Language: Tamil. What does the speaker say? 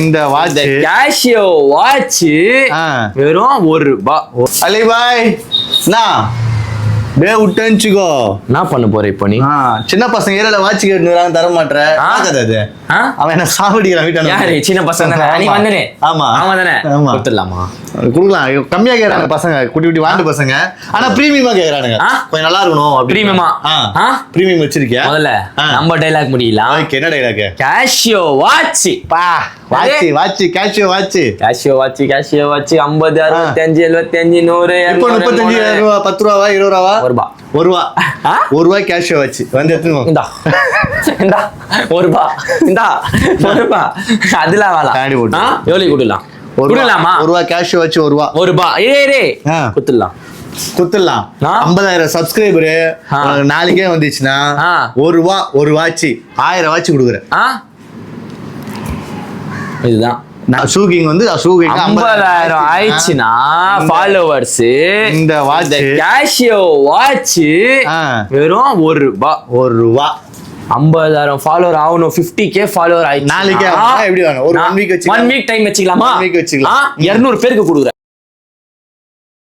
இந்த வாட்ச் கேஷியோ வாட்ச் வெறும் ₹1. அலி பாய் டே விட்டுச்சுக்கோ. என்ன பண்ண போற இப்போ நீ? சின்ன பசங்க ஏரியால வாட்ச் கேட்டுறாங்க தர மாட்டேன். அது அவன் என்ன சாவடிக்கிறான் வீட்டான. யாரு சின்ன பசங்க தானே? நீ வந்தனே. ஆமா ஆமா தானே. கொடுத்துடலாமா? கொடுக்கலாம். கம்மியா கேக்குறாங்க பசங்க, குட்டி குட்டி வாண்டு பசங்க. ஆனா பிரீமியமா கேக்குறானுங்க. கொஞ்சம் நல்லா இருக்கணும். பிரீமியமா? பிரீமியம் வச்சிருக்கியா? முதல்ல நம்ம டைலாக் முடியல. என்ன டைலாக்? Casio watch. பா watch watch Casio watch. Casio watch 50 65 75 100 இப்போ 35 ரூபா 10 ரூபாவா 20 ரூபாவா? ₹1 கேஷியோ வாட்ச் வந்து எடுத்துக்கோ. இந்தா இந்தா ₹1 அதெல்லாம் வேணாம். எவ்வளவு கொடுக்கலாம்? கொடுக்கலாமா? ₹1 கேஷியோ வாட்ச் ₹1. ஏய் குத்துடலாம். 50,000 சப்ஸ்கிரைபரு நாளைக்கே வந்துச்சுன்னா ₹1 வாட்ச் 1000 வாட்ச் கொடுக்குறேன். இதுதான் ஷூகிங் வந்து 50,000 ஆயிடுச்சுன்னா ஃபாலோவர்ஸ் இந்த வாட்ச் கேஷியோ வாட்ச் வெறும் ₹1. 50,000 ஃபாலோவர் ஆகணும். 50K ஃபாலோவர் ஆயிடுச்சு. நாளைக்கே எப்படி வேணும்? ஒரு 1 வீக் வச்சுக்கலாம். 1 வீக் டைம் வச்சுக்கலாமா? 1 வீக் வச்சுக்கலாம். 200 பேருக்கு கொடுக்குறேன்.